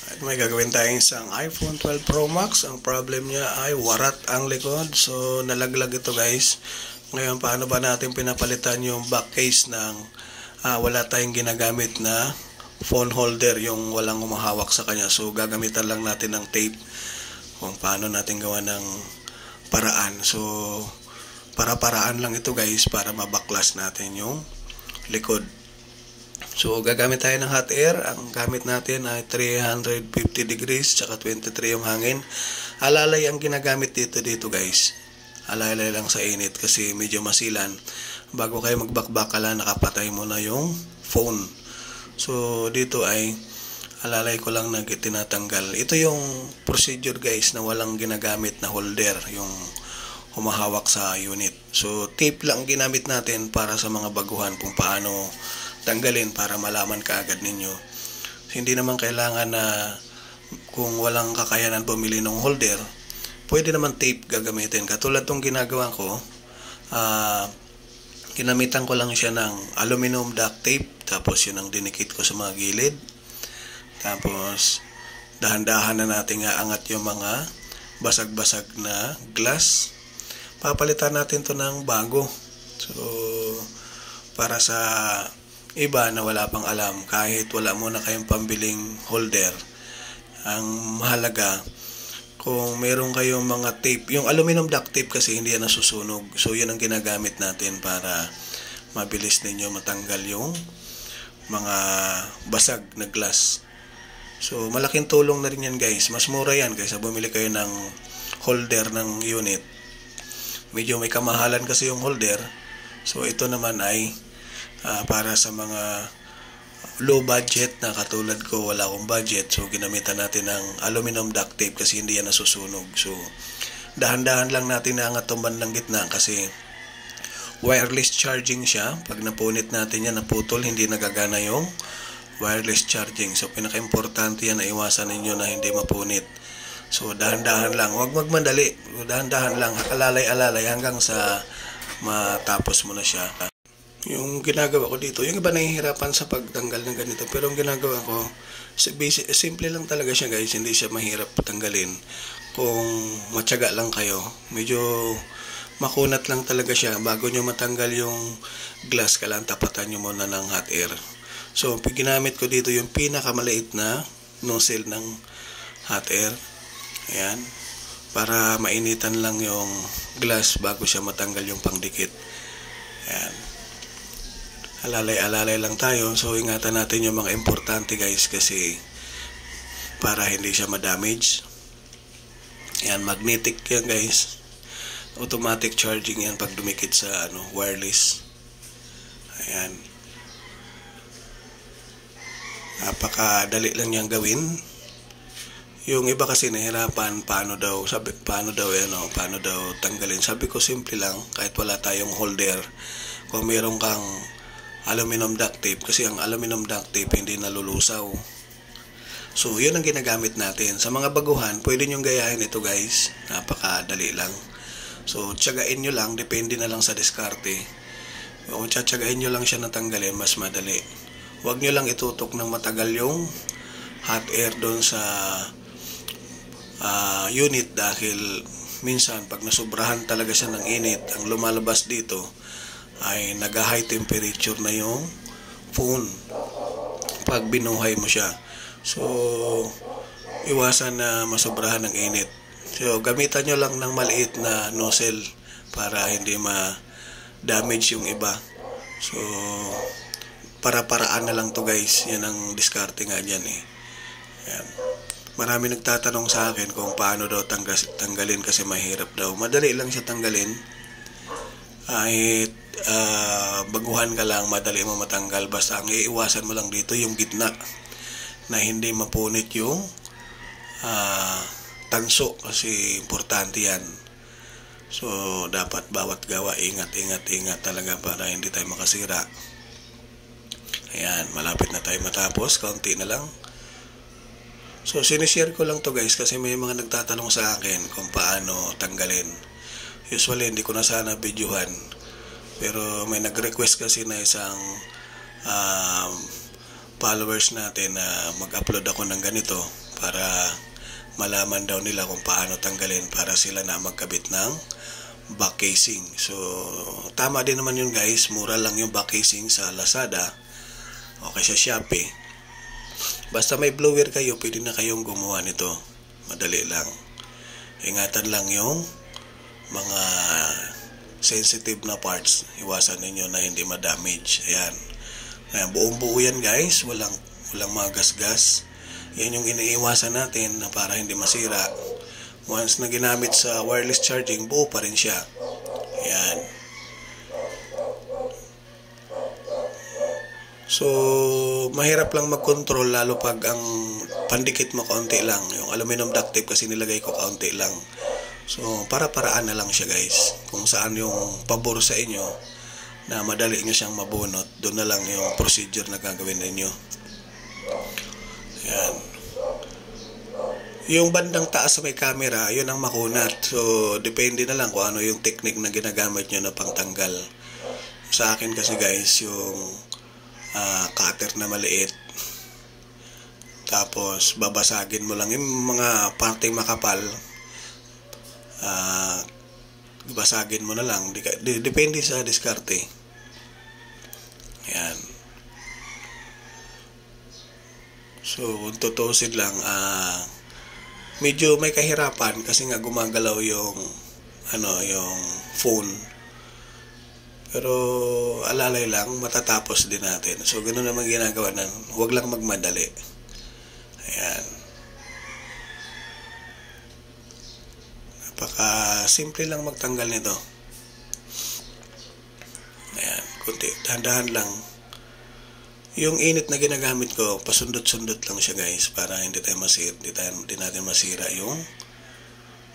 At may gagawin tayong isang iPhone 12 Pro Max. Ang problem niya ay warat ang likod. So nalaglag ito guys. Ngayon paano ba natin pinapalitan yung back case ng wala tayong ginagamit na phone holder, yung walang humahawak sa kanya. So gagamitan lang natin ng tape kung paano natin gawa ng paraan. So para-paraan lang ito guys para mabaklas natin yung likod. So gagamit tayo ng hot air. Ang gamit natin ay 350 degrees tsaka 23 yung hangin. Alalay ang ginagamit dito guys. Alalay lang sa init kasi medyo masilan. Bago kayo magbakbakala, nakapatay mo na yung phone. So dito ay alalay ko lang na tinatanggal. Ito yung procedure guys na walang ginagamit na holder, yung humahawak sa unit. So tape lang ginamit natin para sa mga baguhan kung paano tanggalin para malaman kaagad ninyo. Hindi naman kailangan na kung walang kakayanan bumili ng holder, pwede naman tape gagamitin. Katulad tong ginagawa ko, ginamitan ko lang siya ng aluminum duct tape, tapos yun ang dinikit ko sa mga gilid. Tapos dahan-dahan na natin aangat yung mga basag-basag na glass. Papalitan natin to ng bago. So para sa iba na wala pang alam, kahit wala muna kayong pambiling holder, ang mahalaga kung meron kayong mga tape, yung aluminum duct tape kasi hindi yan nasusunog. So yun ang ginagamit natin para mabilis ninyo matanggal yung mga basag na glass. So malaking tulong na rin yan guys. Mas mura yan kaysa bumili kayo ng holder ng unit. Medyo may kamahalan kasi yung holder. So ito naman ay para sa mga low budget na katulad ko, wala akong budget. So ginamitan natin ng aluminum duct tape kasi hindi yan nasusunog. So dahan-dahan lang natin naangat itong bandang gitna kasi wireless charging siya. Pag napunit natin yan, naputol, hindi nagagana yung wireless charging. So pinaka-importante yan na iwasan ninyo na hindi mapunit. So dahan-dahan lang, huwag magmadali. Dahan-dahan lang, alalay-alalay hanggang sa matapos mo na siya. Yung ginagawa ko dito, yung iba nahihirapan sa pagtanggal ng ganito, pero yung ginagawa ko, simple lang talaga siya guys, hindi siya mahirap tanggalin. Kung matyaga lang kayo, medyo makunat lang talaga siya. Bago nyo matanggal yung glass, kailangan tapatan nyo muna ng hot air. So ginamit ko dito yung pinakamaliit na nozzle ng hot air. Ayan, para mainitan lang yung glass bago siya matanggal yung pangdikit. Ayan, alalay-alalay lang tayo. So ingatan natin yung mga importante guys kasi para hindi siya ma-damage. Yan, magnetic yan guys. Automatic charging yan pag dumikit sa wireless. Ayan, napakadali lang yang gawin. Yung iba kasi nahirapan paano daw tanggalin. Sabi ko simple lang, kahit wala tayong holder, kung meron kang aluminum duct tape, kasi ang aluminum duct tape hindi nalulusaw. So yun ang ginagamit natin. Sa mga baguhan, pwede nyong gayahin ito guys. Napakadali lang. So tiyagain nyo lang, depende na lang sa diskarte. Kung tiyagain nyo lang siya natanggalin, mas madali. Huwag nyo lang itutok ng matagal yung hot air doon sa unit dahil minsan pag nasubrahan talaga siya ng init, ang lumalabas dito ay nag-high temperature na yung phone pag binuhay mo siya. So iwasan na masobrahan ng init. So gamitan nyo lang ng maliit na nozzle para hindi ma-damage yung iba. So para-paraan na lang to guys. Yan ang diskarte nga dyan eh. Ayan. Marami nagtatanong sa akin kung paano daw tanggalin kasi mahirap daw. Madali lang siya tanggalin. Kahit baguhan ka lang, madali mo matanggal. Basta ang iiwasan mo lang dito yung gitna na hindi mapunit yung tanso kasi importante yan. So dapat bawat gawa ingat talaga para hindi tayo makasira. Ayan, malapit na tayo matapos, kaunti na lang. So sinishare ko lang to guys kasi may mga nagtatanong sa akin kung paano tanggalin. Usually hindi ko na sana videohan, pero may nag-request kasi na isang followers natin na mag-upload ako ng ganito para malaman daw nila kung paano tanggalin para sila na magkabit ng back casing. So tama din naman yun guys, mura lang yung back casing sa Lazada o kaya sa Shopee. Basta may blower kayo, pwede na kayong gumawa nito, madali lang. Ingatan lang yung mga sensitive na parts, iwasan ninyo na hindi ma-damage. Ayan, buong buo yan guys, walang mga gasgas. Yan yung iniiwasan natin na para hindi masira. Once na ginamit sa wireless charging, buo pa rin siya. Yan. So, mahirap lang mag-control lalo pag ang pandikit mo kaunti lang. Yung aluminum duct tape kasi nilagay ko kaunti lang. So, para-paraan na lang siya guys. Kung saan yung pabor sa inyo na madali nyo siyang mabunot, doon na lang yung procedure na gagawin ninyo. Yan. Yung bandang taas sa may camera, yun ang makunat. So, depende na lang kung ano yung technique na ginagamit nyo na pangtanggal. Sa akin kasi guys, yung cutter na maliit. Tapos, babasagin mo lang yung mga parteng makapal. Basagin mo na lang. Depende sa diskarte. Yan. So, kung tutusin lang, medyo may kahirapan kasi nga gumagalaw yung yung phone. Pero alalay lang, matatapos din natin. So, ganoon naman ginagawa na, huwag lang magmadali. Ayan. Napaka simple lang magtanggal nito. Ayan, kunti, dahan-dahan lang. Yung init na ginagamit ko, pasundot-sundot lang siya guys para hindi natin masira yung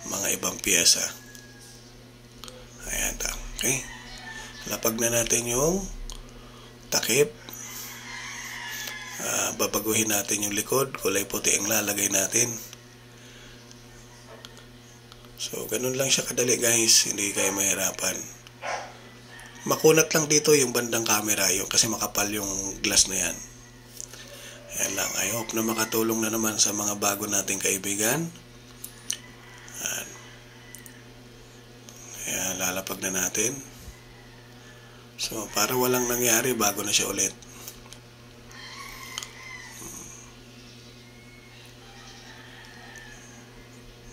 mga ibang piyesa. Ayan, okay. Lapag na natin yung takip. Babaguhin natin yung likod, kulay puti ang lalagay natin. So, ganun lang siya kadali guys, hindi kayo mahirapan. Makunat lang dito yung bandang camera, yung kasi makapal yung glass na yan. Ayan lang, I hope na makatulong na naman sa mga bago nating kaibigan. Ayan, lalapag na natin. So, para walang nangyari bago na siya ulit.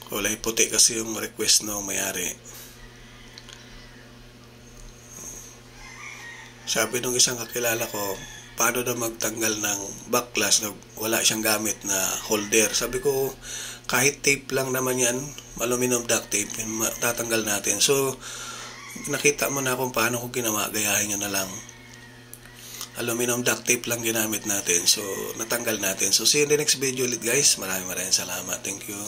Kulay puti kasi yung request ng may-ari. Sabi nung isang kakilala ko, paano na magtanggal ng back glass na wala siyang gamit na holder. Sabi ko, kahit tape lang naman yan, aluminum duct tape, tatanggal natin. So, nakita mo na kung paano ko ginawa, gayahin nyo na lang. Aluminum duct tape lang ginamit natin. So, natanggal natin. So, see you in the next video ulit guys. Maraming salamat. Thank you.